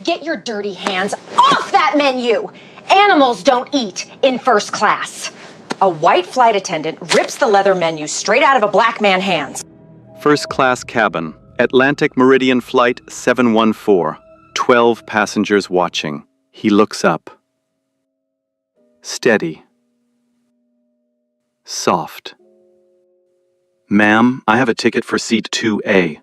Get your dirty hands off that menu! Animals don't eat in first class. A white flight attendant rips the leather menu straight out of a black man's hands. First class cabin, Atlantic Meridian Flight 714. 12 passengers watching. He looks up. Steady. Soft. Ma'am, I have a ticket for seat 2A.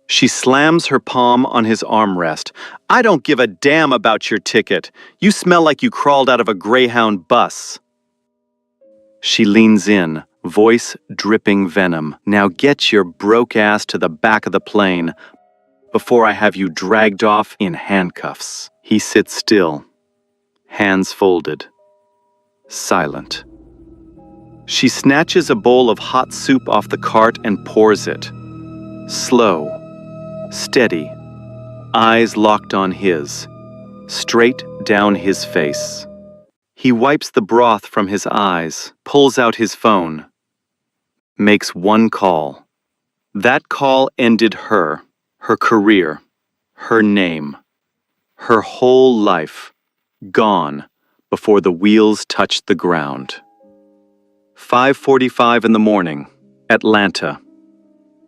She slams her palm on his armrest. I don't give a damn about your ticket. You smell like you crawled out of a Greyhound bus. She leans in, voice dripping venom. Now get your broke ass to the back of the plane before I have you dragged off in handcuffs. He sits still, hands folded, silent. She snatches a bowl of hot soup off the cart and pours it. Slow, steady, eyes locked on his, straight down his face. He wipes the broth from his eyes, pulls out his phone, makes one call. That call ended her career, her name, her whole life, gone before the wheels touched the ground. 5:45 in the morning, Atlanta.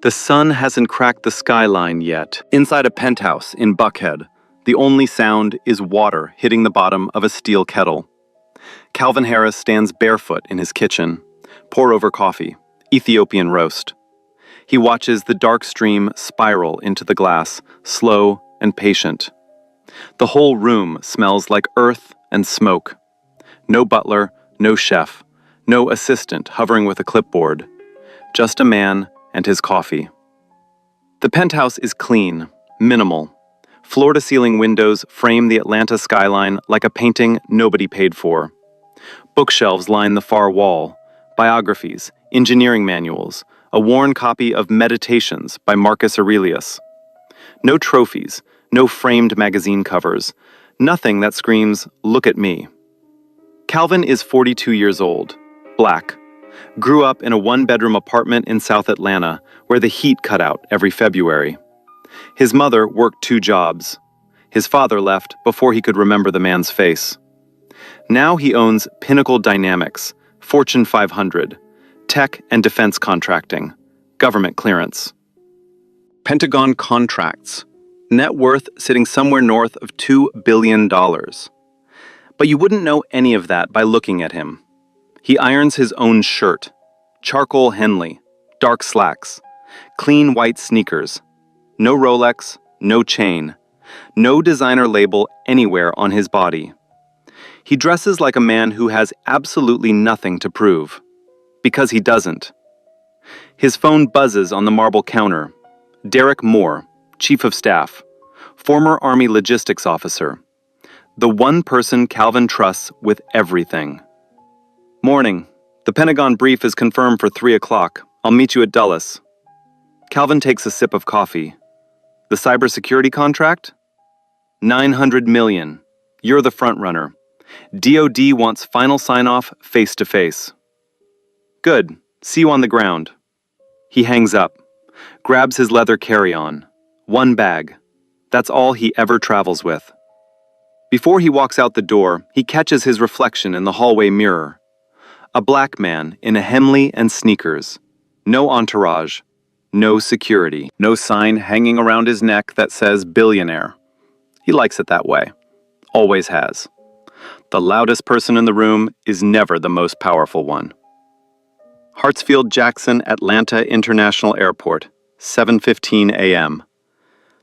The sun hasn't cracked the skyline yet. Inside a penthouse in Buckhead, the only sound is water hitting the bottom of a steel kettle. Calvin Harris stands barefoot in his kitchen, pour-over coffee, Ethiopian roast. He watches the dark stream spiral into the glass, slow and patient. The whole room smells like earth and smoke. No butler, no chef, no assistant hovering with a clipboard. Just a man and his coffee. The penthouse is clean, minimal. Floor-to-ceiling windows frame the Atlanta skyline like a painting nobody paid for. Bookshelves line the far wall, biographies, engineering manuals, a worn copy of Meditations by Marcus Aurelius. No trophies, no framed magazine covers, nothing that screams, "Look at me." Calvin is 42 years old, black. Grew up in a one-bedroom apartment in South Atlanta where the heat cut out every February. His mother worked 2 jobs. His father left before he could remember the man's face. Now he owns Pinnacle Dynamics, Fortune 500, tech and defense contracting, government clearance. Pentagon contracts, net worth sitting somewhere north of $2 billion. But you wouldn't know any of that by looking at him. He irons his own shirt, charcoal Henley, dark slacks, clean white sneakers, no Rolex, no chain, no designer label anywhere on his body. He dresses like a man who has absolutely nothing to prove, because he doesn't. His phone buzzes on the marble counter. Derek Moore, Chief of Staff, former Army logistics officer, the one person Calvin trusts with everything. Morning. The Pentagon brief is confirmed for 3 o'clock. I'll meet you at Dulles. Calvin takes a sip of coffee. The cybersecurity contract? $900 million. You're the front runner. DOD wants final sign-off face-to-face. Good. See you on the ground. He hangs up, grabs his leather carry-on. 1 bag. That's all he ever travels with. Before he walks out the door, he catches his reflection in the hallway mirror. A black man in a Henley and sneakers. No entourage. No security. No sign hanging around his neck that says billionaire. He likes it that way. Always has. The loudest person in the room is never the most powerful one. Hartsfield-Jackson Atlanta International Airport, 7:15 a.m.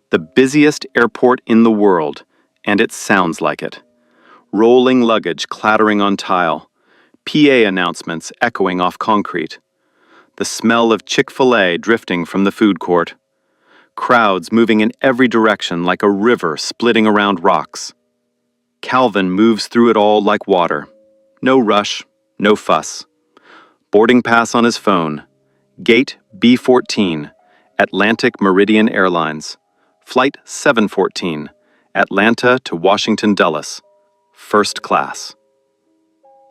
The busiest airport in the world, and it sounds like it. Rolling luggage clattering on tile. PA announcements echoing off concrete. The smell of Chick-fil-A drifting from the food court. Crowds moving in every direction like a river splitting around rocks. Calvin moves through it all like water. No rush, no fuss. Boarding pass on his phone. Gate B14, Atlantic Meridian Airlines. Flight 714, Atlanta to Washington Dulles. First class.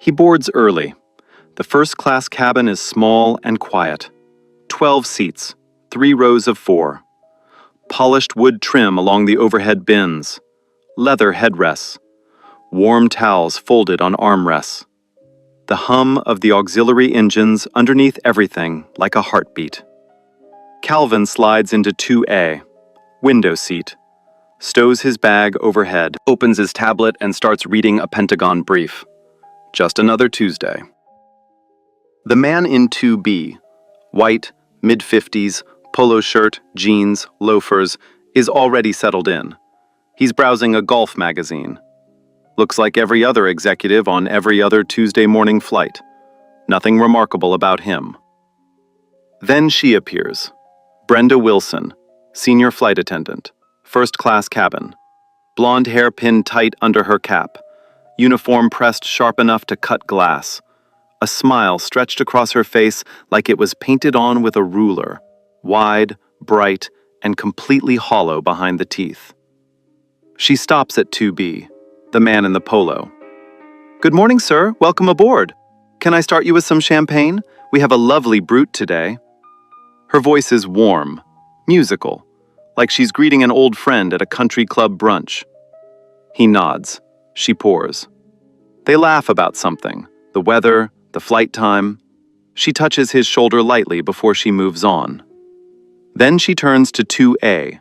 He boards early. The first-class cabin is small and quiet. 12 seats, 3 rows of 4. Polished wood trim along the overhead bins. leather headrests, warm towels folded on armrests, the hum of the auxiliary engines underneath everything like a heartbeat. Calvin slides into 2A, window seat, stows his bag overhead, opens his tablet and starts reading a Pentagon brief. Just another Tuesday. The man in 2B, white, mid-50s, polo shirt, jeans, loafers, is already settled in. He's browsing a golf magazine. Looks like every other executive on every other Tuesday morning flight. Nothing remarkable about him. Then she appears. Brenda Wilson, senior flight attendant, first-class cabin. Blonde hair pinned tight under her cap. Uniform pressed sharp enough to cut glass. A smile stretched across her face like it was painted on with a ruler. Wide, bright, and completely hollow behind the teeth. She stops at 2B, the man in the polo. "Good morning, sir. Welcome aboard. Can I start you with some champagne? We have a lovely brute today." Her voice is warm, musical, like she's greeting an old friend at a country club brunch. He nods. She pours. They laugh about something, the weather, the flight time. She touches his shoulder lightly before she moves on. Then she turns to 2A,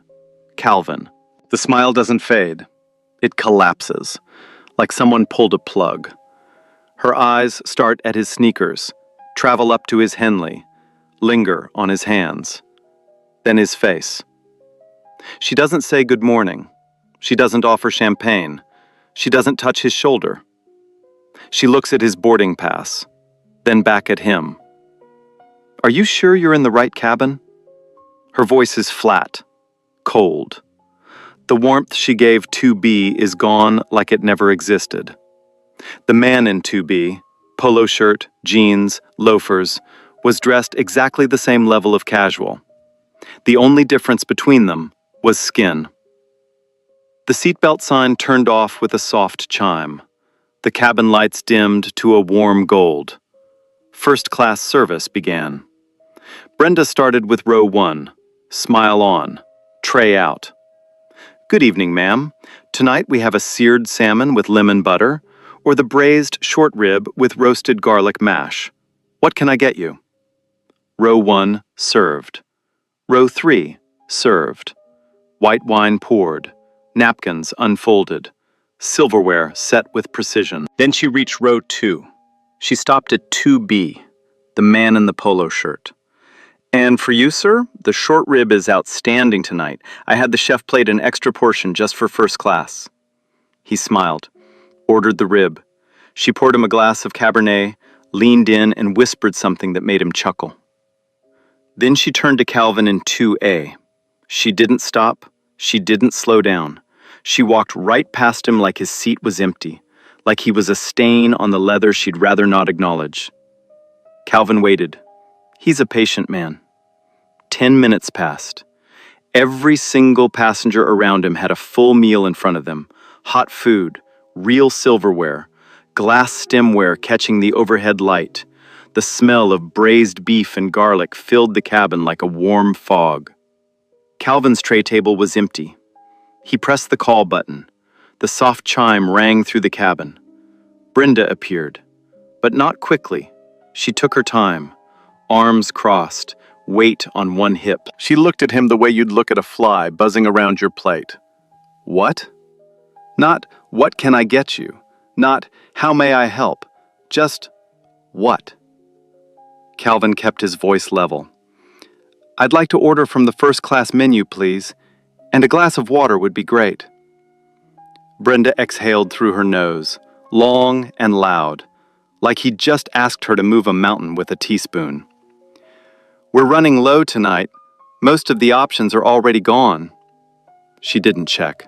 Calvin. The smile doesn't fade. It collapses, like someone pulled a plug. Her eyes start at his sneakers, travel up to his Henley, linger on his hands, then his face. She doesn't say good morning. She doesn't offer champagne. She doesn't touch his shoulder. She looks at his boarding pass, then back at him. "Are you sure you're in the right cabin?" Her voice is flat, cold. The warmth she gave 2B is gone like it never existed. The man in 2B, polo shirt, jeans, loafers, was dressed exactly the same level of casual. The only difference between them was skin. The seatbelt sign turned off with a soft chime. The cabin lights dimmed to a warm gold. First-class service began. Brenda started with row 1, smile on, tray out. "Good evening, ma'am. Tonight we have a seared salmon with lemon butter, or the braised short rib with roasted garlic mash. What can I get you?" Row 1, served. Row 3, served. White wine poured, napkins unfolded, silverware set with precision. Then she reached row 2. She stopped at 2B, the man in the polo shirt. "And for you, sir, the short rib is outstanding tonight. I had the chef plate an extra portion just for first class." He smiled, ordered the rib. She poured him a glass of Cabernet, leaned in and whispered something that made him chuckle. Then she turned to Calvin in 2A. She didn't stop. She didn't slow down. She walked right past him like his seat was empty, like he was a stain on the leather she'd rather not acknowledge. Calvin waited. He's a patient man. 10 minutes passed. Every single passenger around him had a full meal in front of them, hot food, real silverware, glass stemware catching the overhead light. The smell of braised beef and garlic filled the cabin like a warm fog. Calvin's tray table was empty. He pressed the call button. The soft chime rang through the cabin. Brenda appeared, but not quickly. She took her time, arms crossed, weight on one hip. She looked at him the way you'd look at a fly buzzing around your plate. "What?" Not, "What can I get you?" Not, "How may I help?" Just, "What?" Calvin kept his voice level. "I'd like to order from the first-class menu, please, and a glass of water would be great." Brenda exhaled through her nose, long and loud, like he'd just asked her to move a mountain with a teaspoon. "We're running low tonight. Most of the options are already gone." She didn't check,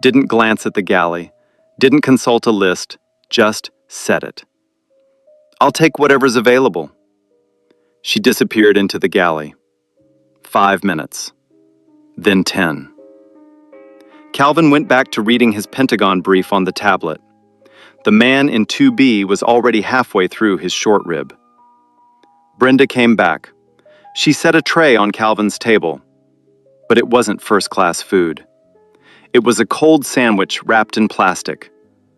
didn't glance at the galley, didn't consult a list, just said it. "I'll take whatever's available." She disappeared into the galley. 5 minutes. Then 10. Calvin went back to reading his Pentagon brief on the tablet. The man in 2B was already halfway through his short rib. Brenda came back. She set a tray on Calvin's table, but it wasn't first-class food. It was a cold sandwich wrapped in plastic,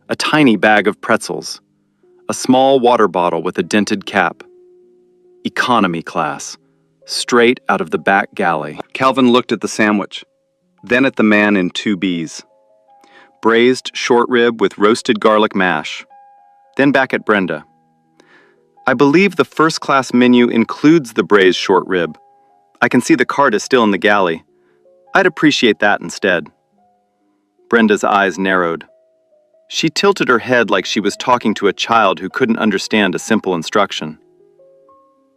a tiny bag of pretzels, a small water bottle with a dented cap. Economy class, straight out of the back galley. Calvin looked at the sandwich, then at the man in 2Bs. Braised short rib with roasted garlic mash, then back at Brenda. I believe the first-class menu includes the braised short rib. I can see the cart is still in the galley. I'd appreciate that instead. Brenda's eyes narrowed. She tilted her head like she was talking to a child who couldn't understand a simple instruction.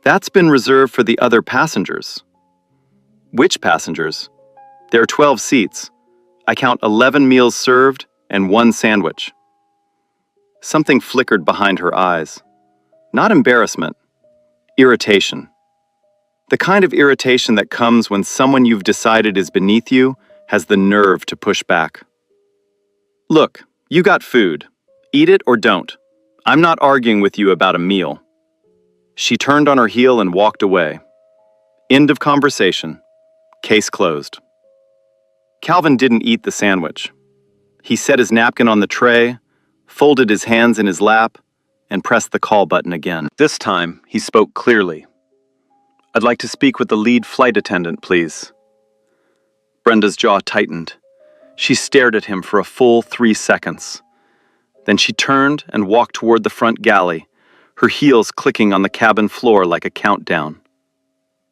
That's been reserved for the other passengers. Which passengers? There are 12 seats. I count 11 meals served and 1 sandwich. Something flickered behind her eyes. Not embarrassment, irritation. The kind of irritation that comes when someone you've decided is beneath you has the nerve to push back. Look, you got food. Eat it or don't. I'm not arguing with you about a meal. She turned on her heel and walked away. End of conversation. Case closed. Calvin didn't eat the sandwich. He set his napkin on the tray, folded his hands in his lap, and pressed the call button again. This time, he spoke clearly. I'd like to speak with the lead flight attendant, please. Brenda's jaw tightened. She stared at him for a full 3 seconds. Then she turned and walked toward the front galley, her heels clicking on the cabin floor like a countdown.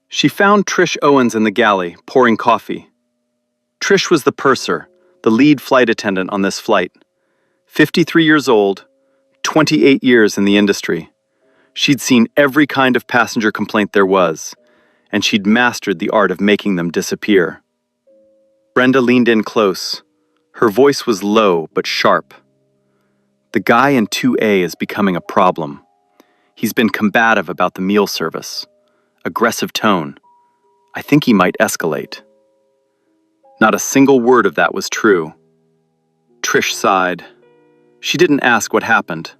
She found Trish Owens in the galley, pouring coffee. Trish was the purser, the lead flight attendant on this flight. 53 years old, 28 years in the industry. She'd seen every kind of passenger complaint there was, and she'd mastered the art of making them disappear. Brenda leaned in close. Her voice was low but sharp. The guy in 2A is becoming a problem. He's been combative about the meal service. Aggressive tone. I think he might escalate. Not a single word of that was true. Trish sighed. She didn't ask what happened.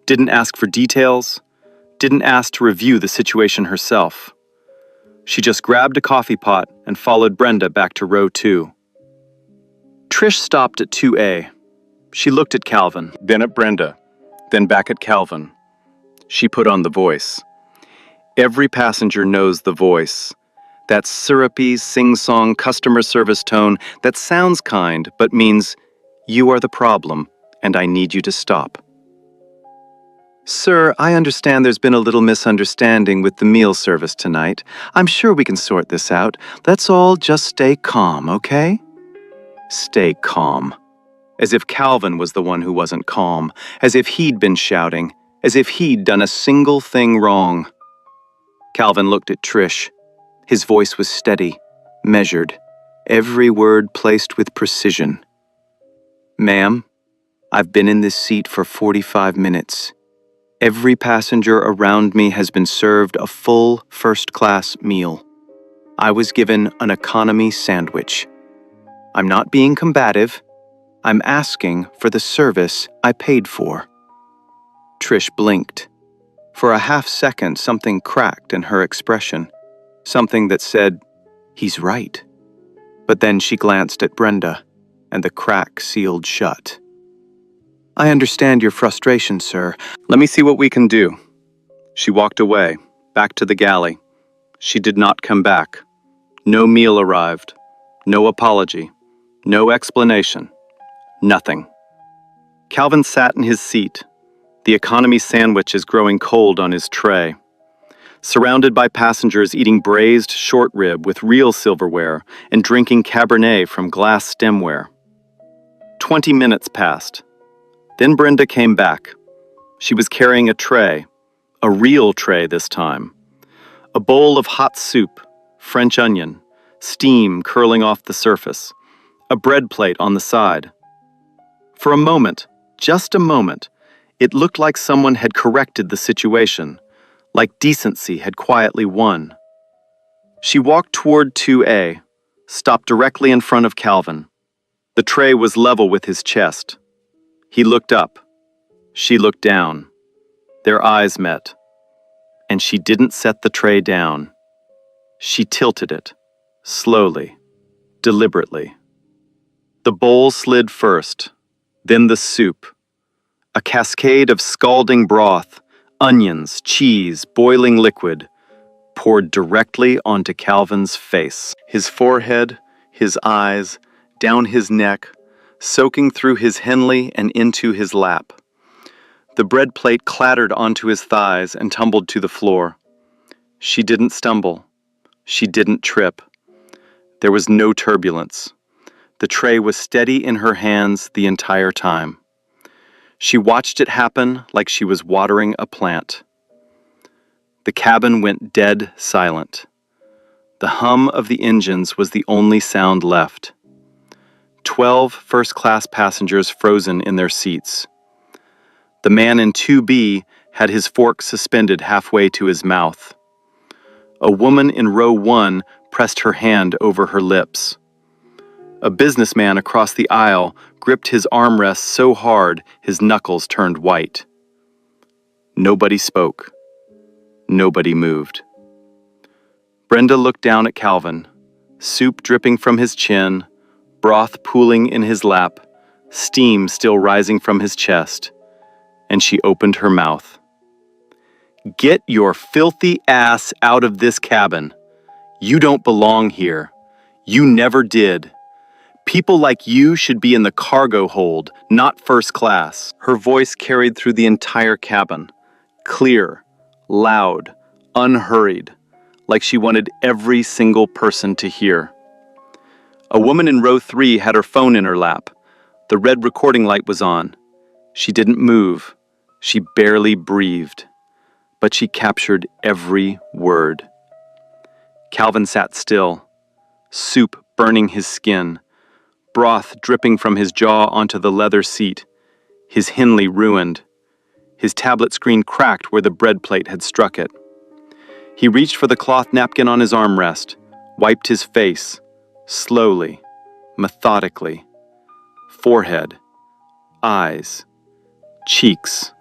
Didn't ask for details. Didn't ask to review the situation herself. She just grabbed a coffee pot and followed Brenda back to row 2. Trish stopped at 2A. She looked at Calvin, then at Brenda, then back at Calvin. She put on the voice. Every passenger knows the voice. That syrupy, sing-song customer service tone that sounds kind but means, you are the problem, and I need you to stop. Sir, I understand there's been a little misunderstanding with the meal service tonight. I'm sure we can sort this out. Let's all just stay calm, okay? Stay calm. As if Calvin was the one who wasn't calm. As if he'd been shouting. As if he'd done a single thing wrong. Calvin looked at Trish. His voice was steady, measured, every word placed with precision. Ma'am, I've been in this seat for 45 minutes. Every passenger around me has been served a full first-class meal. I was given an economy sandwich. I'm not being combative. I'm asking for the service I paid for. Trish blinked. For a half-second, something cracked in her expression. Something that said, he's right. But then she glanced at Brenda, and the crack sealed shut. I understand your frustration, sir. Let me see what we can do. She walked away, back to the galley. She did not come back. No meal arrived. No apology. No explanation. Nothing. Calvin sat in his seat. The economy sandwich is growing cold on his tray. Surrounded by passengers eating braised short rib with real silverware and drinking Cabernet from glass stemware. 20 minutes passed. Then Brenda came back. She was carrying a tray, a real tray this time. A bowl of hot soup, French onion, steam curling off the surface, a bread plate on the side. For a moment, just a moment, it looked like someone had corrected the situation, like decency had quietly won. She walked toward 2A, stopped directly in front of Calvin. The tray was level with his chest. He looked up. She looked down. Their eyes met. And she didn't set the tray down. She tilted it, slowly, deliberately. The bowl slid first, then the soup. A cascade of scalding broth, onions, cheese, boiling liquid, poured directly onto Calvin's face. His forehead, his eyes, down his neck, soaking through his Henley and into his lap. The bread plate clattered onto his thighs and tumbled to the floor. She didn't stumble. She didn't trip. There was no turbulence. The tray was steady in her hands the entire time. She watched it happen like she was watering a plant. The cabin went dead silent. The hum of the engines was the only sound left. 12 first-class passengers frozen in their seats. The man in 2B had his fork suspended halfway to his mouth. A woman in row 1 pressed her hand over her lips. A businessman across the aisle gripped his armrest so hard his knuckles turned white. Nobody spoke. Nobody moved. Brenda looked down at Calvin, soup dripping from his chin, broth pooling in his lap, steam still rising from his chest, and she opened her mouth. "Get your filthy ass out of this cabin. You don't belong here. You never did. People like you should be in the cargo hold, not first class." Her voice carried through the entire cabin, clear, loud, unhurried, like she wanted every single person to hear. A woman in row 3 had her phone in her lap. The red recording light was on. She didn't move. She barely breathed. But she captured every word. Calvin sat still, soup burning his skin, broth dripping from his jaw onto the leather seat, his Henley ruined. His tablet screen cracked where the bread plate had struck it. He reached for the cloth napkin on his armrest, wiped his face, slowly, methodically. Forehead, eyes, cheeks,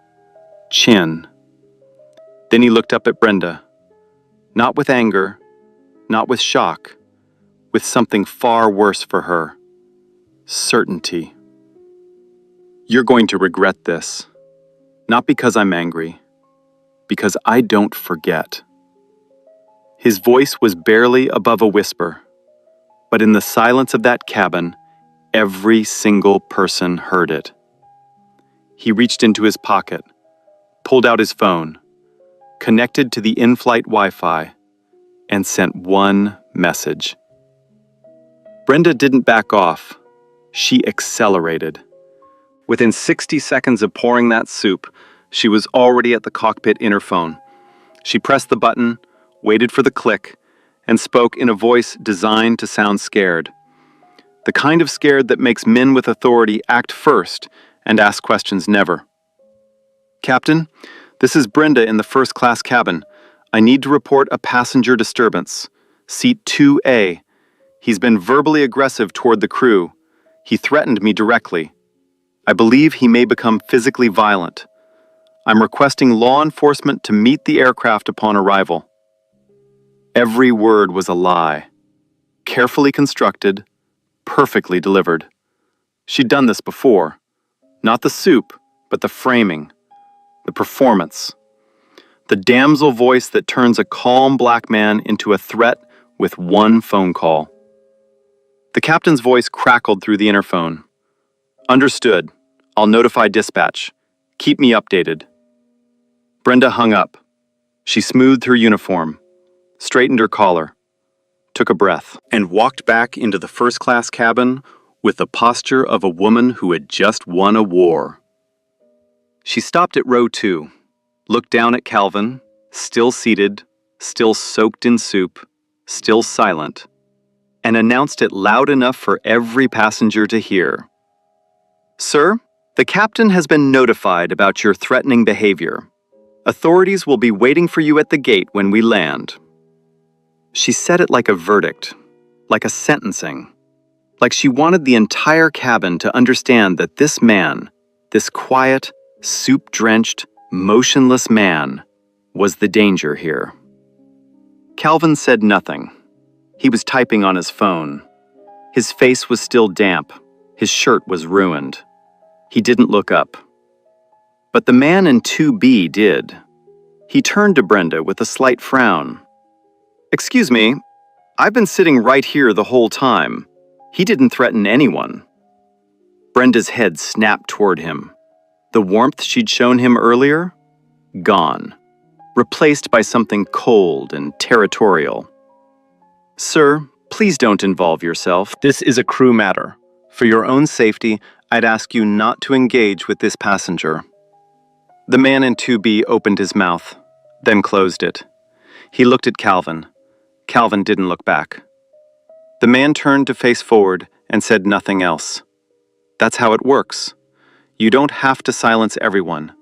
chin. Then he looked up at Brenda, not with anger, not with shock, with something far worse for her: certainty. "You're going to regret this, not because I'm angry, because I don't forget." His voice was barely above a whisper, but in the silence of that cabin, every single person heard it. He reached into his pocket, pulled out his phone, connected to the in-flight Wi-Fi, and sent one message. Brenda didn't back off. She accelerated. Within 60 seconds of pouring that soup, she was already at the cockpit interphone. She pressed the button, waited for the click, and spoke in a voice designed to sound scared. The kind of scared that makes men with authority act first and ask questions never. "Captain, this is Brenda in the first-class cabin. I need to report a passenger disturbance. Seat 2A. He's been verbally aggressive toward the crew. He threatened me directly. I believe he may become physically violent. I'm requesting law enforcement to meet the aircraft upon arrival." Every word was a lie. Carefully constructed, perfectly delivered. She'd done this before. Not the soup, but the framing, the performance. The damsel voice that turns a calm black man into a threat with one phone call. The captain's voice crackled through the interphone. "Understood. I'll notify dispatch. Keep me updated." Brenda hung up. She smoothed her uniform, straightened her collar, took a breath, and walked back into the first-class cabin with the posture of a woman who had just won a war. She stopped at row 2, looked down at Calvin, still seated, still soaked in soup, still silent, and announced it loud enough for every passenger to hear. "Sir, the captain has been notified about your threatening behavior. Authorities will be waiting for you at the gate when we land." She said it like a verdict, like a sentencing, like she wanted the entire cabin to understand that this man, this quiet, soup-drenched, motionless man, was the danger here. Calvin said nothing. He was typing on his phone. His face was still damp, His shirt was ruined. He didn't look up. But the man in 2B did. He turned to Brenda with a slight frown. "Excuse me, I've been sitting right here the whole time. He didn't threaten anyone." Brenda's head snapped toward him. The warmth she'd shown him earlier? Gone. Replaced by something cold and territorial. "Sir, please don't involve yourself. This is a crew matter. For your own safety, I'd ask you not to engage with this passenger." The man in 2B opened his mouth, then closed it. He looked at Calvin. Calvin didn't look back. The man turned to face forward and said nothing else. That's how it works. You don't have to silence everyone.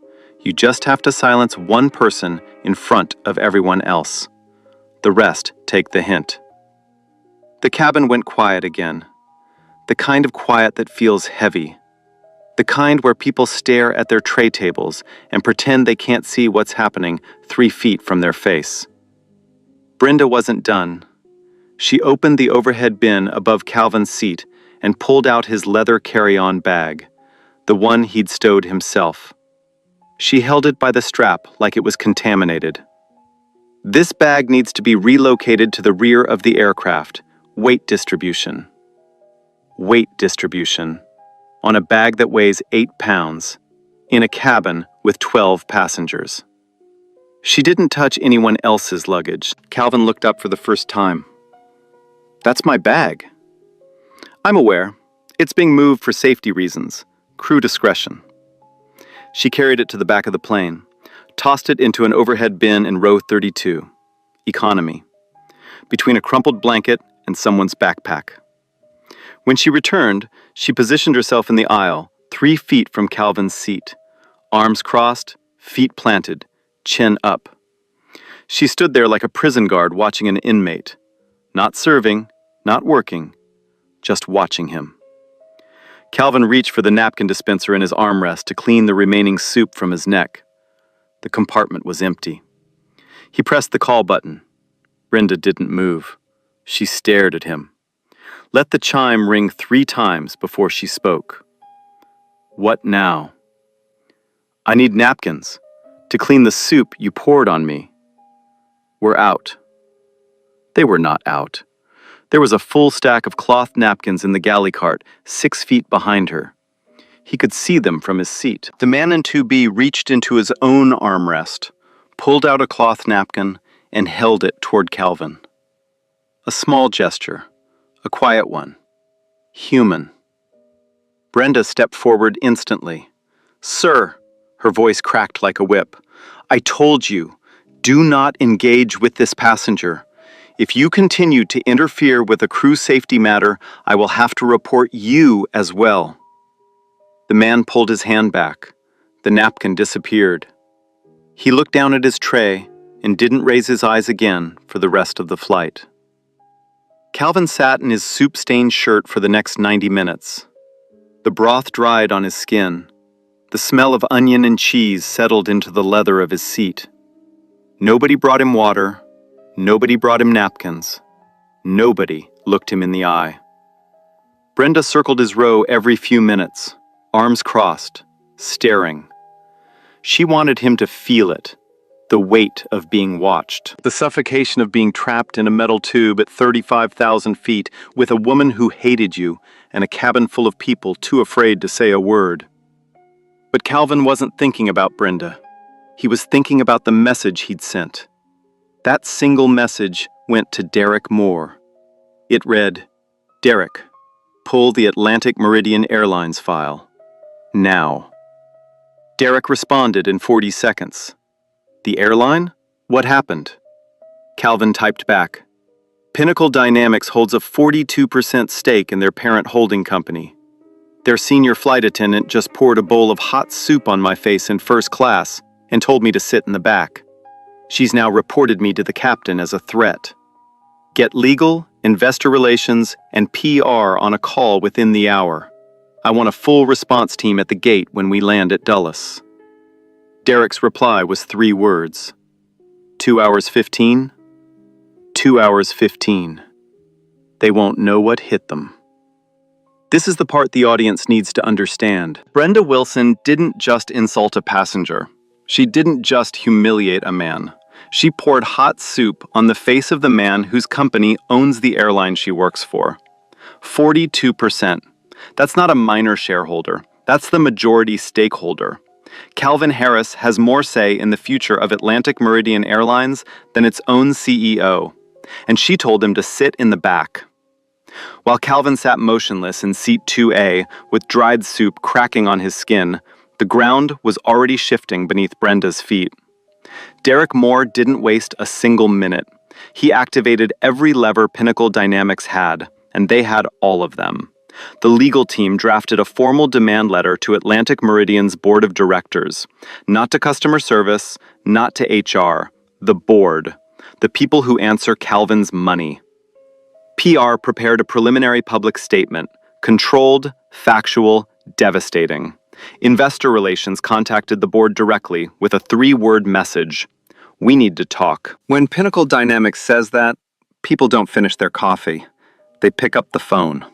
You just have to silence one person in front of everyone else. The rest take the hint. The cabin went quiet again. The kind of quiet that feels heavy. The kind where people stare at their tray tables and pretend they can't see what's happening 3 feet from their face. Brenda wasn't done. She opened the overhead bin above Calvin's seat and pulled out his leather carry-on bag, the one he'd stowed himself. She held it by the strap like it was contaminated. "This bag needs to be relocated to the rear of the aircraft. Weight distribution." Weight distribution. On a bag that weighs 8 pounds, in a cabin with 12 passengers. She didn't touch anyone else's luggage. Calvin looked up for the first time. "That's my bag." "I'm aware. It's being moved for safety reasons. Crew discretion." She carried it to the back of the plane, tossed it into an overhead bin in row 32, economy, between a crumpled blanket and someone's backpack. When she returned, she positioned herself in the aisle, 3 feet from Calvin's seat, arms crossed, feet planted, chin up. She stood there like a prison guard watching an inmate, not serving, not working, just watching him. Calvin reached for the napkin dispenser in his armrest to clean the remaining soup from his neck. The compartment was empty. He pressed the call button. Brenda didn't move. She stared at him. Let the chime ring 3 times before she spoke. "What now?" "I need napkins to clean the soup you poured on me." "We're out." They were not out. There was a full stack of cloth napkins in the galley cart, 6 feet behind her. He could see them from his seat. The man in 2B reached into his own armrest, pulled out a cloth napkin, and held it toward Calvin. A small gesture. A quiet one. Human. Brenda stepped forward instantly. "Sir," her voice cracked like a whip, "I told you, do not engage with this passenger. If you continue to interfere with a crew safety matter, I will have to report you as well." The man pulled his hand back. The napkin disappeared. He looked down at his tray and didn't raise his eyes again for the rest of the flight. Calvin sat in his soup-stained shirt for the next 90 minutes. The broth dried on his skin. The smell of onion and cheese settled into the leather of his seat. Nobody brought him water. Nobody brought him napkins. Nobody looked him in the eye. Brenda circled his row every few minutes, arms crossed, staring. She wanted him to feel it. The weight of being watched. The suffocation of being trapped in a metal tube at 35,000 feet with a woman who hated you and a cabin full of people too afraid to say a word. But Calvin wasn't thinking about Brenda. He was thinking about the message he'd sent. That single message went to Derek Moore. It read, "Derek, pull the Atlantic Meridian Airlines file. Now." Derek responded in 40 seconds. "The airline? What happened?" Calvin typed back. "Pinnacle Dynamics holds a 42% stake in their parent holding company. Their senior flight attendant just poured a bowl of hot soup on my face in first class and told me to sit in the back. She's now reported me to the captain as a threat. Get legal, investor relations, and PR on a call within the hour. I want a full response team at the gate when we land at Dulles." Derek's reply was 3 words. 2 hours 15? 2 hours 15. They won't know what hit them. This is the part the audience needs to understand. Brenda Wilson didn't just insult a passenger. She didn't just humiliate a man. She poured hot soup on the face of the man whose company owns the airline she works for. 42%. That's not a minor shareholder. That's the majority stakeholder. Calvin Harris has more say in the future of Atlantic Meridian Airlines than its own CEO. And she told him to sit in the back. While Calvin sat motionless in seat 2A with dried soup cracking on his skin, the ground was already shifting beneath Brenda's feet. Derek Moore didn't waste a single minute. He activated every lever Pinnacle Dynamics had, and they had all of them. The legal team drafted a formal demand letter to Atlantic Meridian's board of directors, not to customer service, not to HR, the board, the people who answer Calvin's money. PR prepared a preliminary public statement, controlled, factual, devastating. Investor Relations contacted the board directly with a 3-word message: "We need to talk." When Pinnacle Dynamics says that, people don't finish their coffee. They pick up the phone.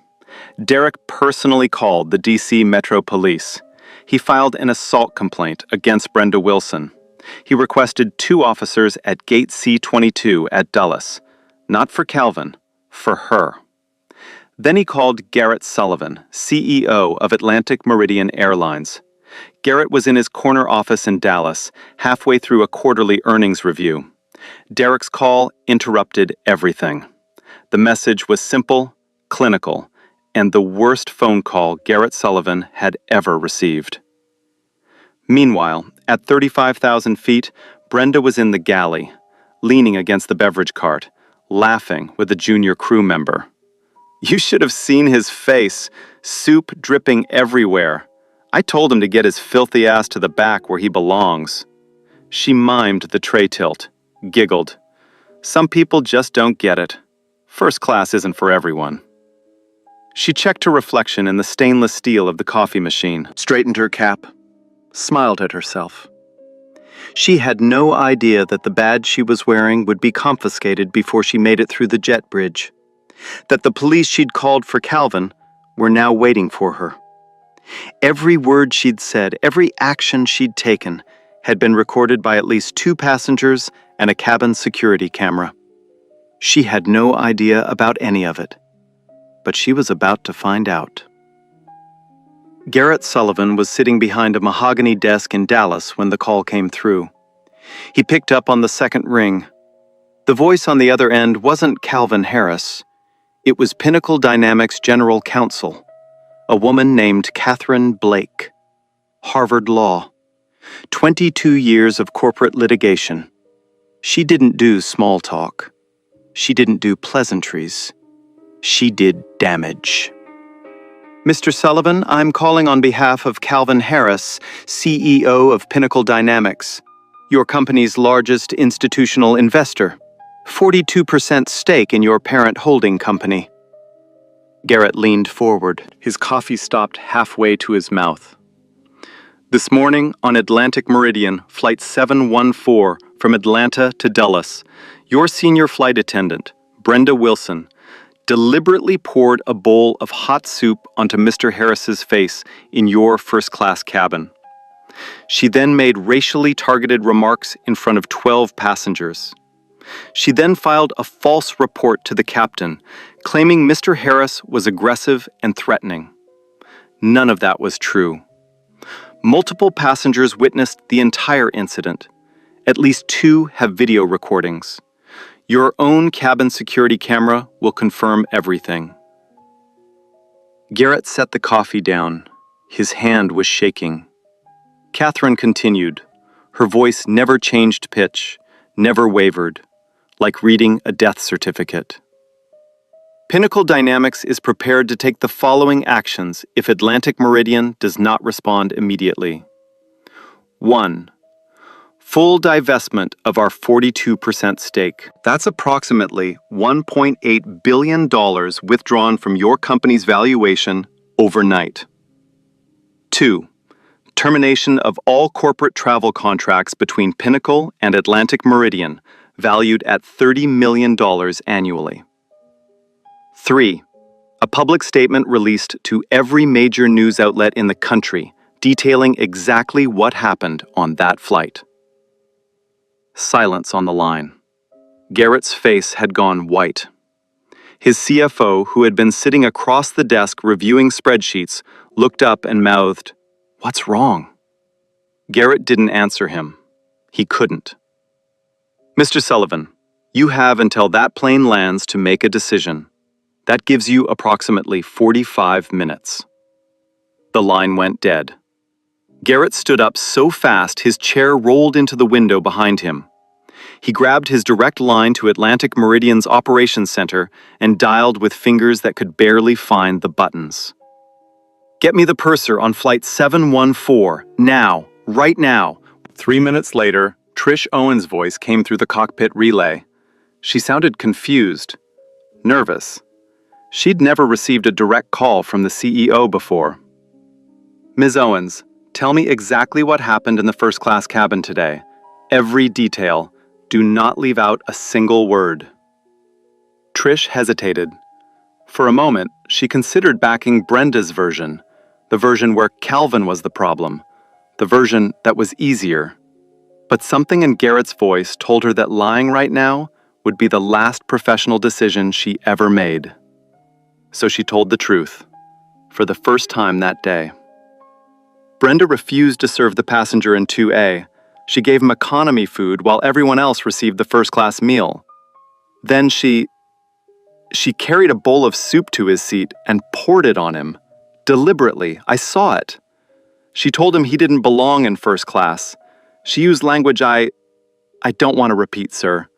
Derek personally called the DC Metro Police. He filed an assault complaint against Brenda Wilson. He requested 2 officers at Gate C22 at Dulles, not for Calvin, for her. Then he called Garrett Sullivan, CEO of Atlantic Meridian Airlines. Garrett was in his corner office in Dallas, halfway through a quarterly earnings review. Derek's call interrupted everything. The message was simple, clinical, and the worst phone call Garrett Sullivan had ever received. Meanwhile, at 35,000 feet, Brenda was in the galley, leaning against the beverage cart, laughing with a junior crew member. You should have seen his face, soup dripping everywhere. I told him to get his filthy ass to the back where he belongs. She mimed the tray tilt, giggled. Some people just don't get it. First class isn't for everyone. She checked her reflection in the stainless steel of the coffee machine, straightened her cap, smiled at herself. She had no idea that the badge she was wearing would be confiscated before she made it through the jet bridge, that the police she'd called for Calvin were now waiting for her. Every word she'd said, every action she'd taken, had been recorded by at least 2 passengers and a cabin security camera. She had no idea about any of it, but she was about to find out. Garrett Sullivan was sitting behind a mahogany desk in Dallas when the call came through. He picked up on the second ring. The voice on the other end wasn't Calvin Harris. It was Pinnacle Dynamics General Counsel, a woman named Catherine Blake. Harvard Law. 22 years of corporate litigation. She didn't do small talk. She didn't do pleasantries. She did damage. Mr. Sullivan, I'm calling on behalf of Calvin Harris, CEO of Pinnacle Dynamics, your company's largest institutional investor. 42% stake in your parent holding company. Garrett leaned forward. His coffee stopped halfway to his mouth. This morning on Atlantic Meridian, Flight 714 from Atlanta to Dulles, your senior flight attendant, Brenda Wilson, deliberately poured a bowl of hot soup onto Mr. Harris's face in your first-class cabin. She then made racially targeted remarks in front of 12 passengers. She then filed a false report to the captain, claiming Mr. Harris was aggressive and threatening. None of that was true. Multiple passengers witnessed the entire incident. At least 2 have video recordings. Your own cabin security camera will confirm everything. Garrett set the coffee down. His hand was shaking. Catherine continued. Her voice never changed pitch, never wavered, like reading a death certificate. Pinnacle Dynamics is prepared to take the following actions if Atlantic Meridian does not respond immediately. 1. Full divestment of our 42% stake. That's approximately $1.8 billion withdrawn from your company's valuation overnight. 2. Termination of all corporate travel contracts between Pinnacle and Atlantic Meridian, valued at $30 million annually. 3. A public statement released to every major news outlet in the country, detailing exactly what happened on that flight. Silence on the line. Garrett's face had gone white. His CFO, who had been sitting across the desk reviewing spreadsheets, looked up and mouthed, "What's wrong?" Garrett didn't answer him. He couldn't. "Mr. Sullivan, you have until that plane lands to make a decision. That gives you approximately 45 minutes." The line went dead. Garrett stood up so fast his chair rolled into the window behind him. He grabbed his direct line to Atlantic Meridian's operations center and dialed with fingers that could barely find the buttons. "Get me the purser on flight 714, now, right now." 3 minutes later, Trish Owen's voice came through the cockpit relay. She sounded confused, nervous. She'd never received a direct call from the CEO before. "Ms. Owens, tell me exactly what happened in the first-class cabin today. Every detail. Do not leave out a single word." Trish hesitated. For a moment, she considered backing Brenda's version, the version where Calvin was the problem, the version that was easier. But something in Garrett's voice told her that lying right now would be the last professional decision she ever made. So she told the truth, for the first time that day. Brenda refused to serve the passenger in 2A. She gave him economy food while everyone else received the first-class meal. Then she carried a bowl of soup to his seat and poured it on him. Deliberately, I saw it. She told him he didn't belong in first class. She used language I don't want to repeat, sir.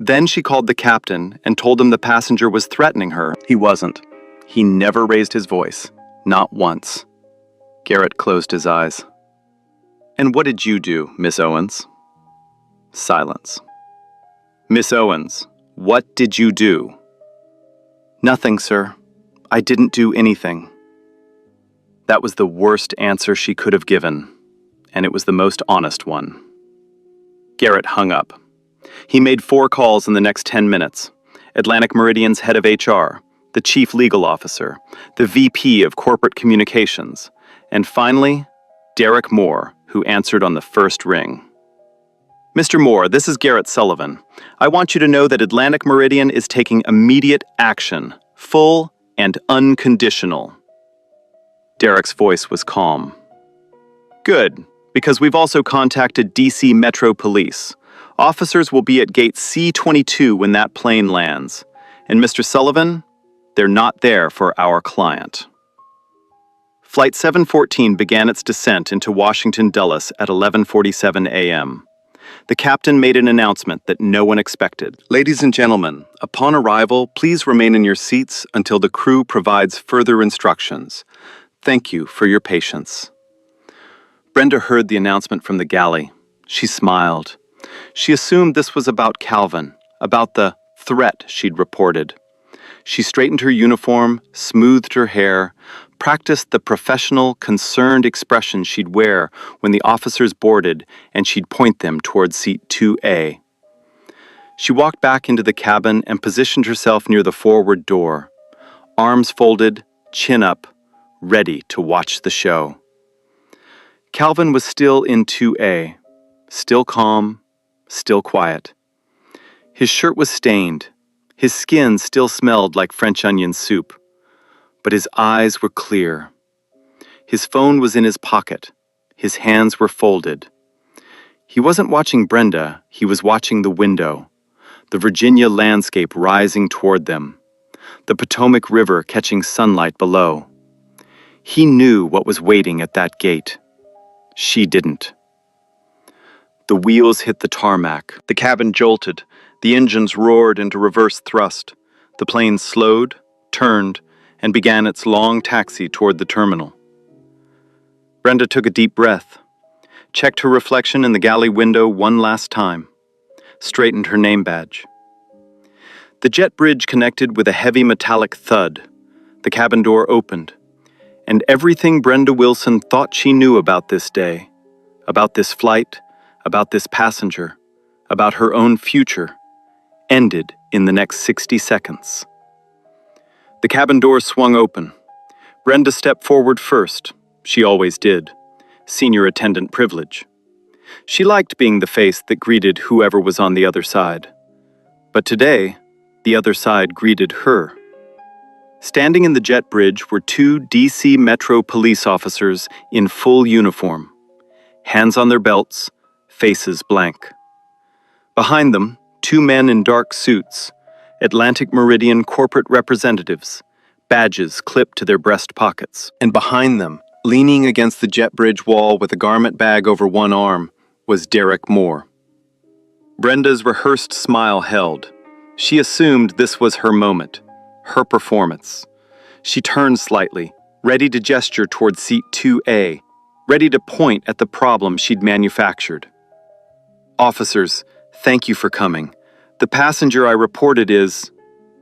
Then she called the captain and told him the passenger was threatening her. He wasn't. He never raised his voice. Not once. Garrett closed his eyes. "And what did you do, Miss Owens?" Silence. "Miss Owens, what did you do?" "Nothing, sir. I didn't do anything." That was the worst answer she could have given, and it was the most honest one. Garrett hung up. He made 4 calls in the next 10 minutes. Atlantic Meridian's head of HR, the chief legal officer, the VP of corporate communications, and finally, Derek Moore, who answered on the first ring. "Mr. Moore, this is Garrett Sullivan. I want you to know that Atlantic Meridian is taking immediate action, full and unconditional." Derek's voice was calm. "Good, because we've also contacted DC Metro Police. Officers will be at gate C-22 when that plane lands. And Mr. Sullivan, they're not there for our client." Flight 714 began its descent into Washington Dulles at 11:47 a.m. The captain made an announcement that no one expected. "Ladies and gentlemen, upon arrival, please remain in your seats until the crew provides further instructions. Thank you for your patience." Brenda heard the announcement from the galley. She smiled. She assumed this was about Calvin, about the threat she'd reported. She straightened her uniform, smoothed her hair, practiced the professional, concerned expression she'd wear when the officers boarded and she'd point them toward seat 2A. She walked back into the cabin and positioned herself near the forward door, arms folded, chin up, ready to watch the show. Calvin was still in 2A, still calm, still quiet. His shirt was stained. His skin still smelled like French onion soup. But his eyes were clear. His phone was in his pocket. His hands were folded. He wasn't watching Brenda, he was watching the window, the Virginia landscape rising toward them, the Potomac River catching sunlight below. He knew what was waiting at that gate. She didn't. The wheels hit the tarmac. The cabin jolted. The engines roared into reverse thrust. The plane slowed, turned, and began its long taxi toward the terminal. Brenda took a deep breath, checked her reflection in the galley window one last time, straightened her name badge. The jet bridge connected with a heavy metallic thud. The cabin door opened, and everything Brenda Wilson thought she knew about this day, about this flight, about this passenger, about her own future, ended in the next 60 seconds. The cabin door swung open. Brenda stepped forward first. She always did. Senior attendant privilege. She liked being the face that greeted whoever was on the other side. But today, the other side greeted her. Standing in the jet bridge were two DC Metro police officers in full uniform, hands on their belts, faces blank. Behind them, two men in dark suits, Atlantic Meridian corporate representatives, badges clipped to their breast pockets. And behind them, leaning against the jet bridge wall with a garment bag over one arm, was Derek Moore. Brenda's rehearsed smile held. She assumed this was her moment, her performance. She turned slightly, ready to gesture toward seat 2A, ready to point at the problem she'd manufactured. Officers, thank you for coming. The passenger I reported is...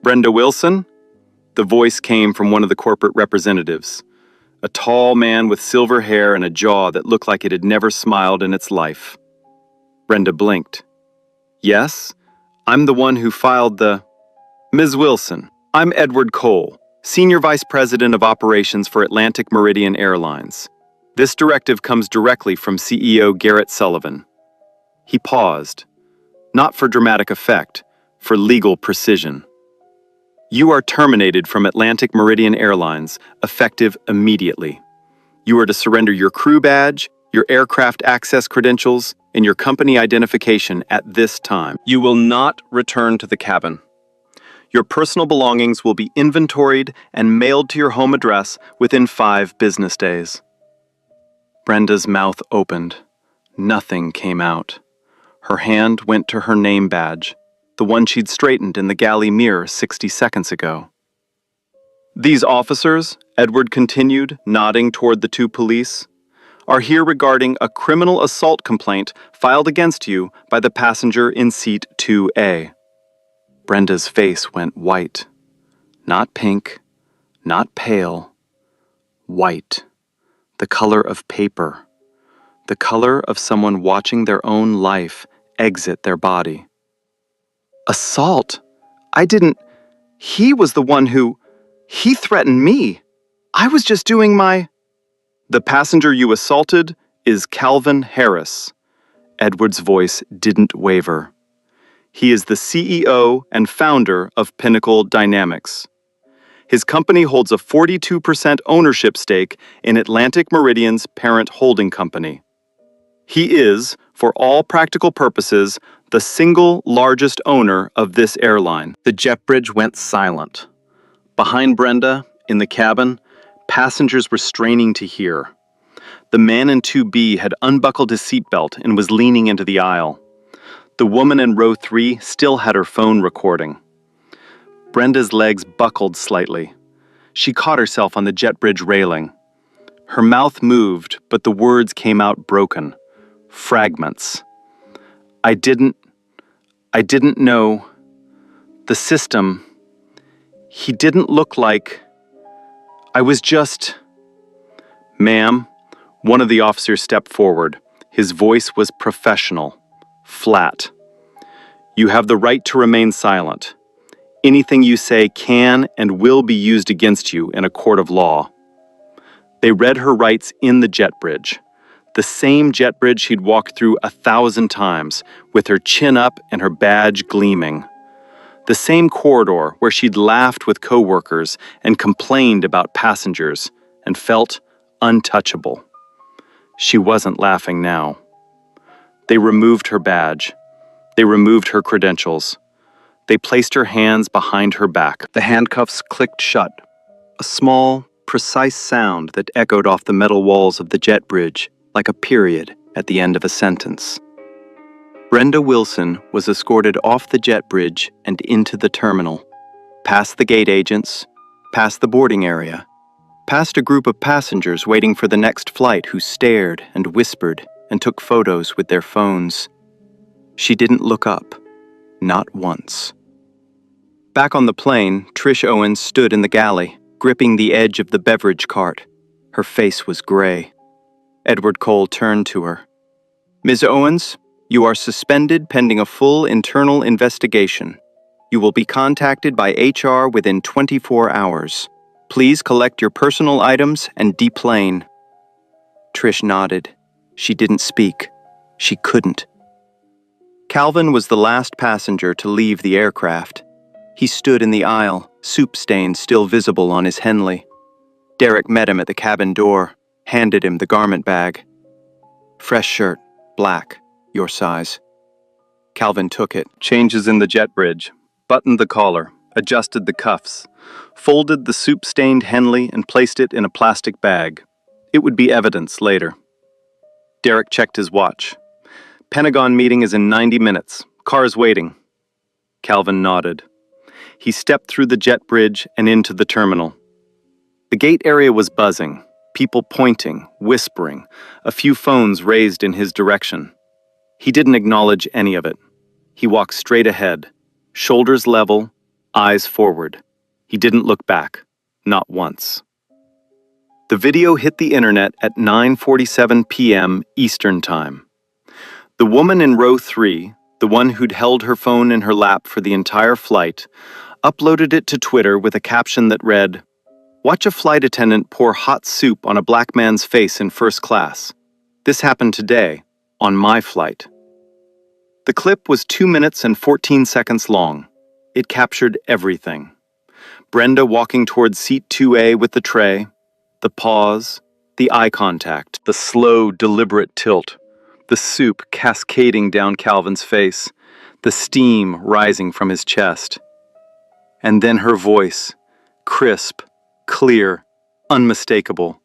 Brenda Wilson? The voice came from one of the corporate representatives, a tall man with silver hair and a jaw that looked like it had never smiled in its life. Brenda blinked. Yes, I'm the one who filed the... Ms. Wilson, I'm Edward Cole, Senior Vice President of Operations for Atlantic Meridian Airlines. This directive comes directly from CEO Garrett Sullivan. He paused, not for dramatic effect, for legal precision. You are terminated from Atlantic Meridian Airlines, effective immediately. You are to surrender your crew badge, your aircraft access credentials, and your company identification at this time. You will not return to the cabin. Your personal belongings will be inventoried and mailed to your home address within 5 business days. Brenda's mouth opened. Nothing came out. Her hand went to her name badge, the one she'd straightened in the galley mirror 60 seconds ago. These officers, Edward continued, nodding toward the two police, are here regarding a criminal assault complaint filed against you by the passenger in seat 2A. Brenda's face went white. Not pink, not pale. White. The color of paper. The color of someone watching their own life exit their body. Assault? He was the one who... He threatened me. I was just doing my... The passenger you assaulted is Calvin Harris. Edward's voice didn't waver. He is the CEO and founder of Pinnacle Dynamics. His company holds a 42% ownership stake in Atlantic Meridian's parent holding company. He is, for all practical purposes, the single largest owner of this airline. The jet bridge went silent. Behind Brenda, in the cabin, passengers were straining to hear. The man in 2B had unbuckled his seatbelt and was leaning into the aisle. The woman in row 3 still had her phone recording. Brenda's legs buckled slightly. She caught herself on the jet bridge railing. Her mouth moved, but the words came out broken. Fragments. I didn't know. The system. He didn't look like... I was just... Ma'am, one of the officers stepped forward. His voice was professional, flat. You have the right to remain silent. Anything you say can and will be used against you in a court of law. They read her rights in the jet bridge. The same jet bridge she'd walked through 1,000 times, with her chin up and her badge gleaming. The same corridor where she'd laughed with coworkers and complained about passengers and felt untouchable. She wasn't laughing now. They removed her badge. They removed her credentials. They placed her hands behind her back. The handcuffs clicked shut, a small, precise sound that echoed off the metal walls of the jet bridge like a period at the end of a sentence. Brenda Wilson was escorted off the jet bridge and into the terminal, past the gate agents, past the boarding area, past a group of passengers waiting for the next flight who stared and whispered and took photos with their phones. She didn't look up, not once. Back on the plane, Trish Owens stood in the galley, gripping the edge of the beverage cart. Her face was gray. Edward Cole turned to her. Ms. Owens, you are suspended pending a full internal investigation. You will be contacted by HR within 24 hours. Please collect your personal items and deplane. Trish nodded. She didn't speak. She couldn't. Calvin was the last passenger to leave the aircraft. He stood in the aisle, soup stains still visible on his Henley. Derek met him at the cabin door, handed him the garment bag. Fresh shirt, black, your size. Calvin took it. Changes in the jet bridge, buttoned the collar, adjusted the cuffs, folded the soup-stained Henley and placed it in a plastic bag. It would be evidence later. Derek checked his watch. Pentagon meeting is in 90 minutes. Car's waiting. Calvin nodded. He stepped through the jet bridge and into the terminal. The gate area was buzzing, people pointing, whispering, a few phones raised in his direction. He didn't acknowledge any of it. He walked straight ahead, shoulders level, eyes forward. He didn't look back, not once. The video hit the internet at 9:47 p.m. Eastern Time. The woman in row 3, the one who'd held her phone in her lap for the entire flight, uploaded it to Twitter with a caption that read, "Watch a flight attendant pour hot soup on a black man's face in first class. This happened today, on my flight." The clip was 2 minutes and 14 seconds long. It captured everything. Brenda walking towards seat 2A with the tray, the pause, the eye contact, the slow, deliberate tilt, the soup cascading down Calvin's face, the steam rising from his chest. And then her voice, crisp, clear, unmistakable,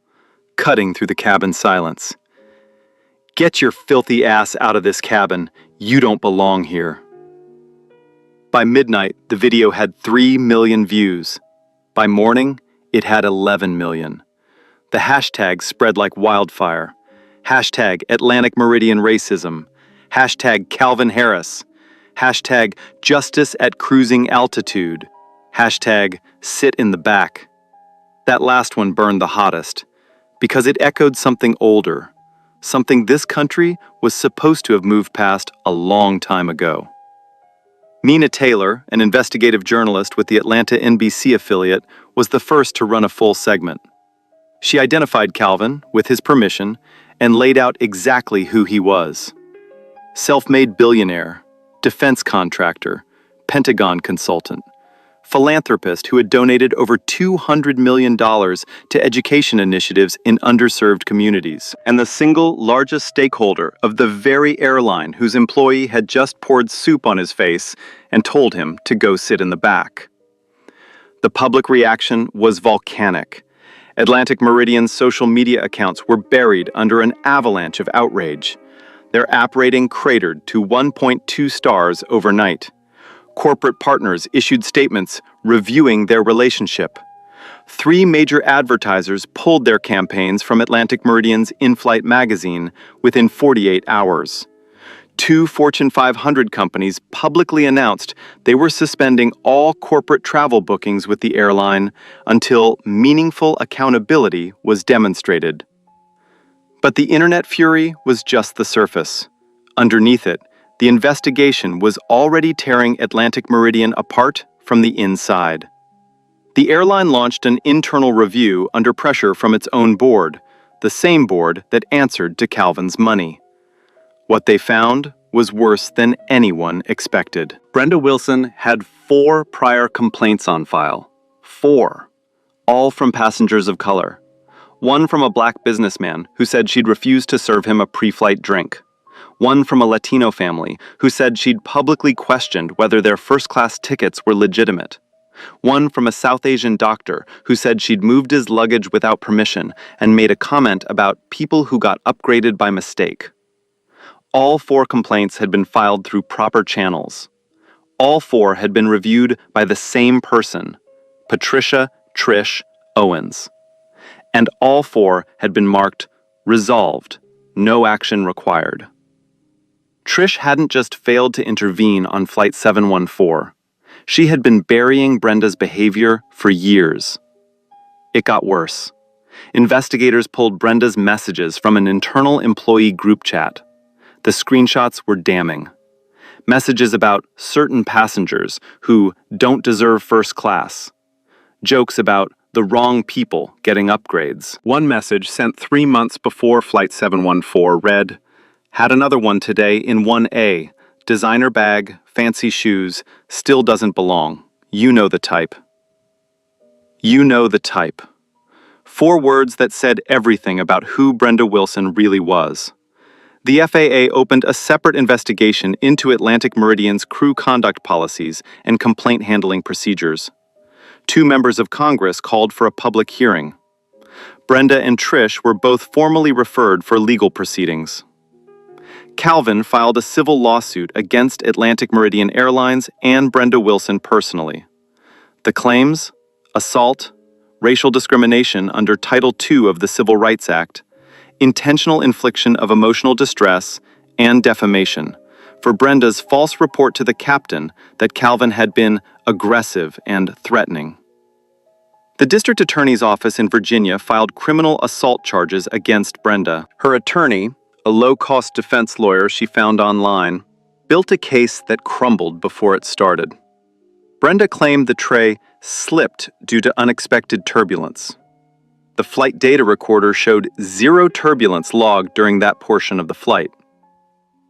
cutting through the cabin silence. "Get your filthy ass out of this cabin. You don't belong here." By midnight, the video had 3 million views. By morning, it had 11 million. The hashtag spread like wildfire. Hashtag Atlantic Meridian Racism. Hashtag Calvin Harris. Hashtag Justice at Cruising Altitude. Hashtag Sit in the Back. That last one burned the hottest, because it echoed something older, something this country was supposed to have moved past a long time ago. Mina Taylor, an investigative journalist with the Atlanta NBC affiliate, was the first to run a full segment. She identified Calvin, with his permission, and laid out exactly who he was. Self-made billionaire, defense contractor, Pentagon consultant, philanthropist who had donated over $200 million to education initiatives in underserved communities, and the single largest stakeholder of the very airline whose employee had just poured soup on his face and told him to go sit in the back. The public reaction was volcanic. Atlantic Meridian's social media accounts were buried under an avalanche of outrage. Their app rating cratered to 1.2 stars overnight. Corporate partners issued statements reviewing their relationship. 3 major advertisers pulled their campaigns from Atlantic Meridian's in-flight magazine within 48 hours. 2 Fortune 500 companies publicly announced they were suspending all corporate travel bookings with the airline until meaningful accountability was demonstrated. But the internet fury was just the surface. Underneath it, the investigation was already tearing Atlantic Meridian apart from the inside. The airline launched an internal review under pressure from its own board, the same board that answered to Calvin's money. What they found was worse than anyone expected. Brenda Wilson had 4 prior complaints on file. 4. All from passengers of color. One from a black businessman who said she'd refused to serve him a pre-flight drink. One from a Latino family who said she'd publicly questioned whether their first-class tickets were legitimate. One from a South Asian doctor who said she'd moved his luggage without permission and made a comment about people who got upgraded by mistake. All 4 complaints had been filed through proper channels. All 4 had been reviewed by the same person, Patricia Trish Owens. And all 4 had been marked resolved, no action required. Trish hadn't just failed to intervene on Flight 714. She had been burying Brenda's behavior for years. It got worse. Investigators pulled Brenda's messages from an internal employee group chat. The screenshots were damning. Messages about certain passengers who don't deserve first class. Jokes about the wrong people getting upgrades. One message sent 3 months before Flight 714 read, "Had another one today in 1A. Designer bag, fancy shoes, still doesn't belong. You know the type." You know the type. 4 words that said everything about who Brenda Wilson really was. The FAA opened a separate investigation into Atlantic Meridian's crew conduct policies and complaint handling procedures. 2 members of Congress called for a public hearing. Brenda and Trish were both formally referred for legal proceedings. Calvin filed a civil lawsuit against Atlantic Meridian Airlines and Brenda Wilson personally. The claims: assault, racial discrimination under Title II of the Civil Rights Act, intentional infliction of emotional distress, and defamation for Brenda's false report to the captain that Calvin had been aggressive and threatening. The district attorney's office in Virginia filed criminal assault charges against Brenda. Her attorney, a low-cost defense lawyer she found online, built a case that crumbled before it started. Brenda claimed the tray slipped due to unexpected turbulence. The flight data recorder showed 0 turbulence logged during that portion of the flight.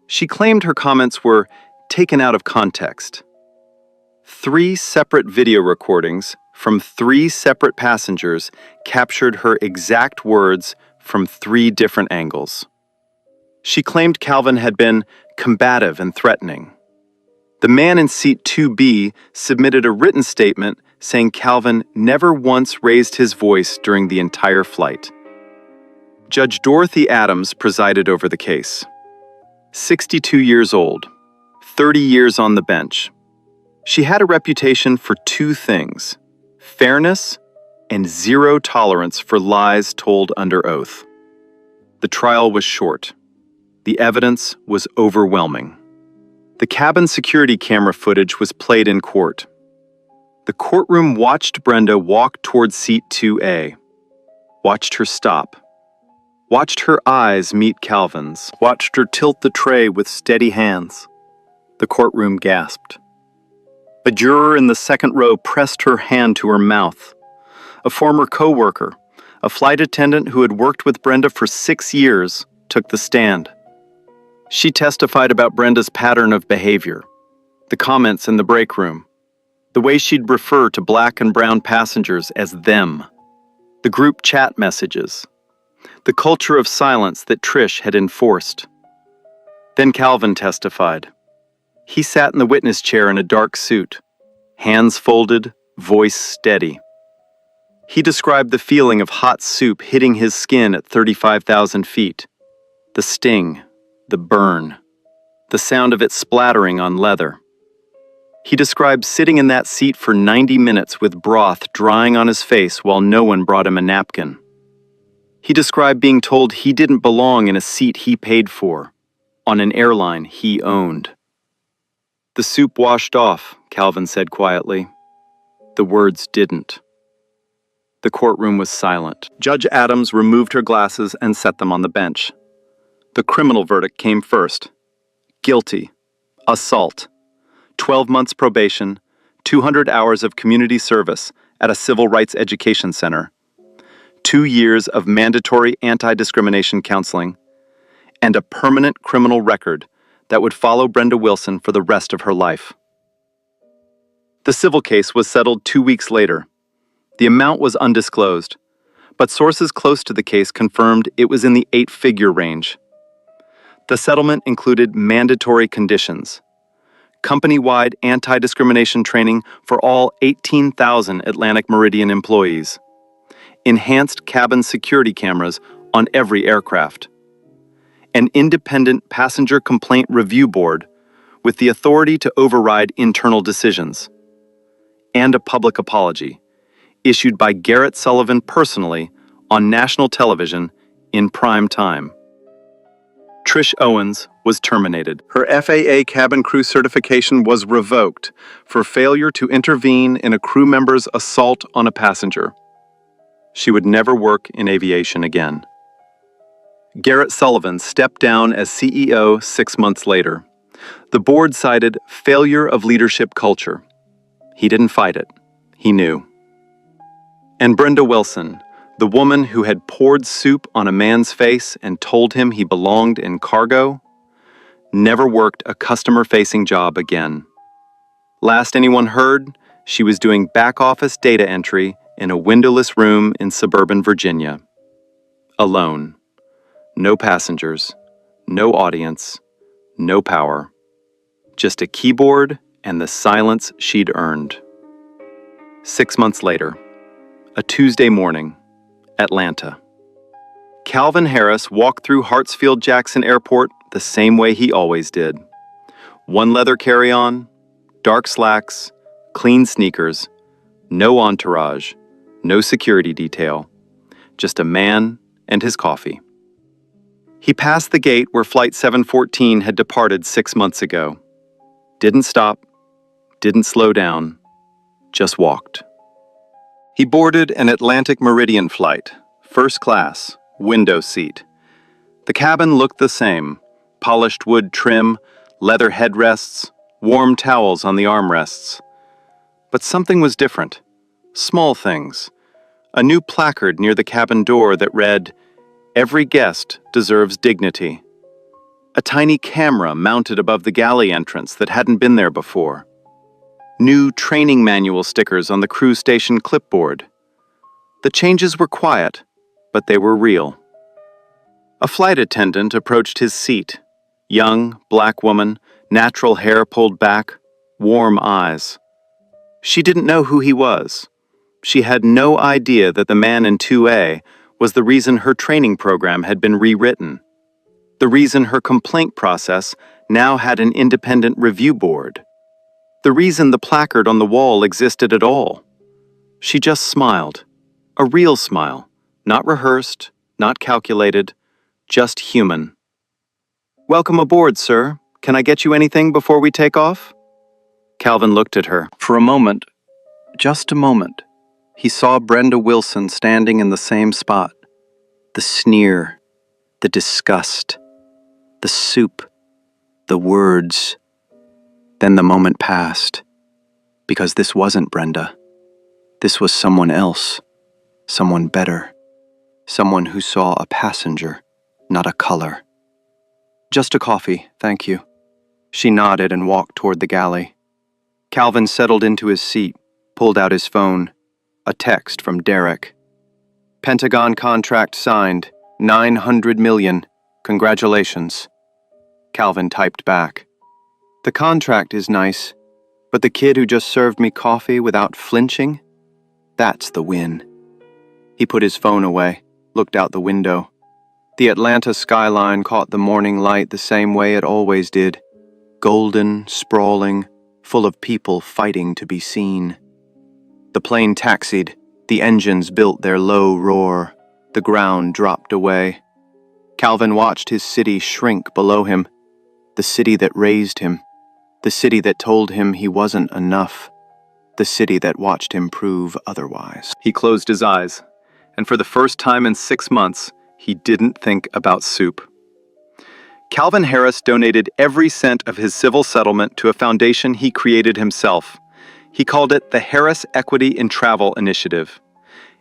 She claimed her comments were taken out of context. 3 separate video recordings from 3 separate passengers captured her exact words from 3 different angles. She claimed Calvin had been combative and threatening. The man in seat 2B submitted a written statement saying Calvin never once raised his voice during the entire flight. Judge Dorothy Adams presided over the case. 62 years old, 30 years on the bench. She had a reputation for 2 things: fairness and 0 tolerance for lies told under oath. The trial was short. The evidence was overwhelming. The cabin security camera footage was played in court. The courtroom watched Brenda walk toward seat 2A, watched her stop, watched her eyes meet Calvin's, watched her tilt the tray with steady hands. The courtroom gasped. A juror in the second row pressed her hand to her mouth. A former co-worker, a flight attendant who had worked with Brenda for 6 years, took the stand. She testified about Brenda's pattern of behavior, the comments in the break room, the way she'd refer to black and brown passengers as them, the group chat messages, the culture of silence that Trish had enforced. Then Calvin testified. He sat in the witness chair in a dark suit, hands folded, voice steady. He described the feeling of hot soup hitting his skin at 35,000 feet, the sting, the burn, the sound of it splattering on leather. He described sitting in that seat for 90 minutes with broth drying on his face while no one brought him a napkin. He described being told he didn't belong in a seat he paid for, on an airline he owned. The soup washed off, Calvin said quietly. The words didn't. The courtroom was silent. Judge Adams removed her glasses and set them on the bench. The criminal verdict came first. Guilty. Assault. 12 months probation, 200 hours of community service at a civil rights education center, 2 years of mandatory anti-discrimination counseling, and a permanent criminal record that would follow Brenda Wilson for the rest of her life. The civil case was settled 2 weeks later. The amount was undisclosed, but sources close to the case confirmed it was in the 8-figure range. The settlement included mandatory conditions: company-wide anti-discrimination training for all 18,000 Atlantic Meridian employees, enhanced cabin security cameras on every aircraft, an independent passenger complaint review board with the authority to override internal decisions, and a public apology issued by Garrett Sullivan personally on national television in prime time. Trish Owens was terminated. Her FAA cabin crew certification was revoked for failure to intervene in a crew member's assault on a passenger. She would never work in aviation again. Garrett Sullivan stepped down as CEO 6 months later. The board cited failure of leadership culture. He didn't fight it. He knew. And Brenda Wilson, the woman who had poured soup on a man's face and told him he belonged in cargo, never worked a customer-facing job again. Last anyone heard, she was doing back-office data entry in a windowless room in suburban Virginia. Alone. No passengers, no audience, no power. Just a keyboard and the silence she'd earned. 6 months later, a Tuesday morning, Atlanta. Calvin Harris walked through Hartsfield-Jackson Airport the same way he always did. One leather carry-on, dark slacks, clean sneakers, no entourage, no security detail, just a man and his coffee. He passed the gate where Flight 714 had departed 6 months ago. Didn't stop, didn't slow down, just walked. He boarded an Atlantic Meridian flight, first class, window seat. The cabin looked the same, polished wood trim, leather headrests, warm towels on the armrests. But something was different. Small things. A new placard near the cabin door that read, "Every guest deserves dignity." A tiny camera mounted above the galley entrance that hadn't been there before. New training manual stickers on the crew station clipboard. The changes were quiet, but they were real. A flight attendant approached his seat. Young, black woman, natural hair pulled back, warm eyes. She didn't know who he was. She had no idea that the man in 2A was the reason her training program had been rewritten. The reason her complaint process now had an independent review board. The reason the placard on the wall existed at all. She just smiled. A real smile. Not rehearsed, not calculated, just human. "Welcome aboard, sir. Can I get you anything before we take off?" Calvin looked at her. For a moment, just a moment, he saw Brenda Wilson standing in the same spot. The sneer, the disgust, the soup, the words. Then the moment passed, because this wasn't Brenda. This was someone else, someone better, someone who saw a passenger, not a color. "Just a coffee, thank you." She nodded and walked toward the galley. Calvin settled into his seat, pulled out his phone. A text from Derek. "Pentagon contract signed, 900 million. Congratulations." Calvin typed back. "The contract is nice, but the kid who just served me coffee without flinching? That's the win." He put his phone away, looked out the window. The Atlanta skyline caught the morning light the same way it always did. Golden, sprawling, full of people fighting to be seen. The plane taxied, the engines built their low roar, the ground dropped away. Calvin watched his city shrink below him, the city that raised him, the city that told him he wasn't enough, the city that watched him prove otherwise. He closed his eyes, and for the first time in 6 months, he didn't think about soup. Calvin Harris donated every cent of his civil settlement to a foundation he created himself. He called it the Harris Equity in Travel Initiative.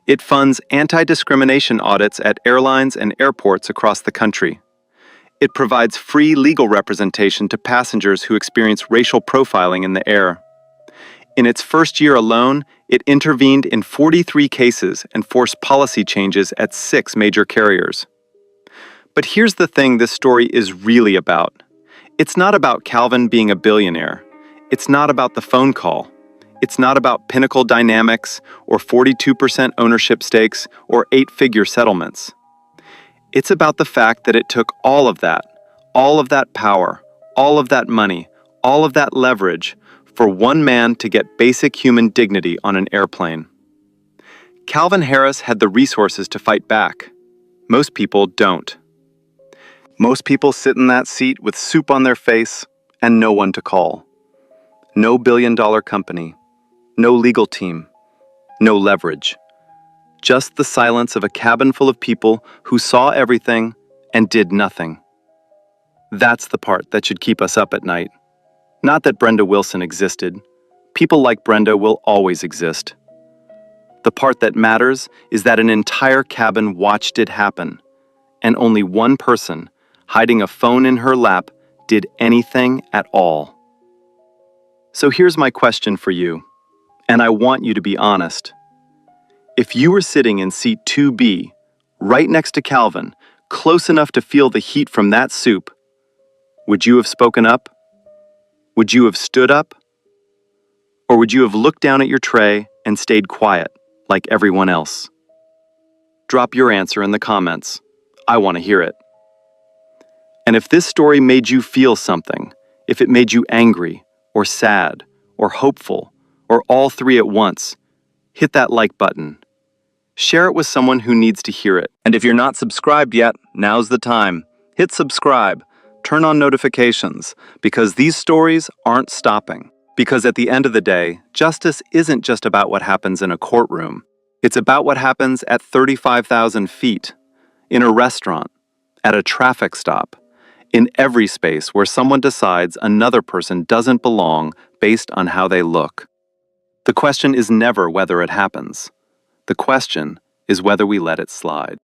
It funds anti-discrimination audits at airlines and airports across the country. It provides free legal representation to passengers who experience racial profiling in the air. In its first year alone, it intervened in 43 cases and forced policy changes at 6 major carriers. But here's the thing this story is really about. It's not about Calvin being a billionaire. It's not about the phone call. It's not about Pinnacle Dynamics or 42% ownership stakes or 8-figure settlements. It's about the fact that it took all of that power, all of that money, all of that leverage for one man to get basic human dignity on an airplane. Calvin Harris had the resources to fight back. Most people don't. Most people sit in that seat with soup on their face and no one to call. No billion-dollar company. No legal team. No leverage. Just the silence of a cabin full of people who saw everything and did nothing. That's the part that should keep us up at night. Not that Brenda Wilson existed. People like Brenda will always exist. The part that matters is that an entire cabin watched it happen, and only one person, hiding a phone in her lap, did anything at all. So here's my question for you, and I want you to be honest. If you were sitting in seat 2B, right next to Calvin, close enough to feel the heat from that soup, would you have spoken up? Would you have stood up? Or would you have looked down at your tray and stayed quiet, like everyone else? Drop your answer in the comments. I want to hear it. And if this story made you feel something, if it made you angry, or sad, or hopeful, or all three at once, hit that like button. Share it with someone who needs to hear it. And if you're not subscribed yet, now's the time. Hit subscribe. Turn on notifications, because these stories aren't stopping. Because at the end of the day, justice isn't just about what happens in a courtroom. It's about what happens at 35,000 feet, in a restaurant, at a traffic stop, in every space where someone decides another person doesn't belong based on how they look. The question is never whether it happens. The question is whether we let it slide.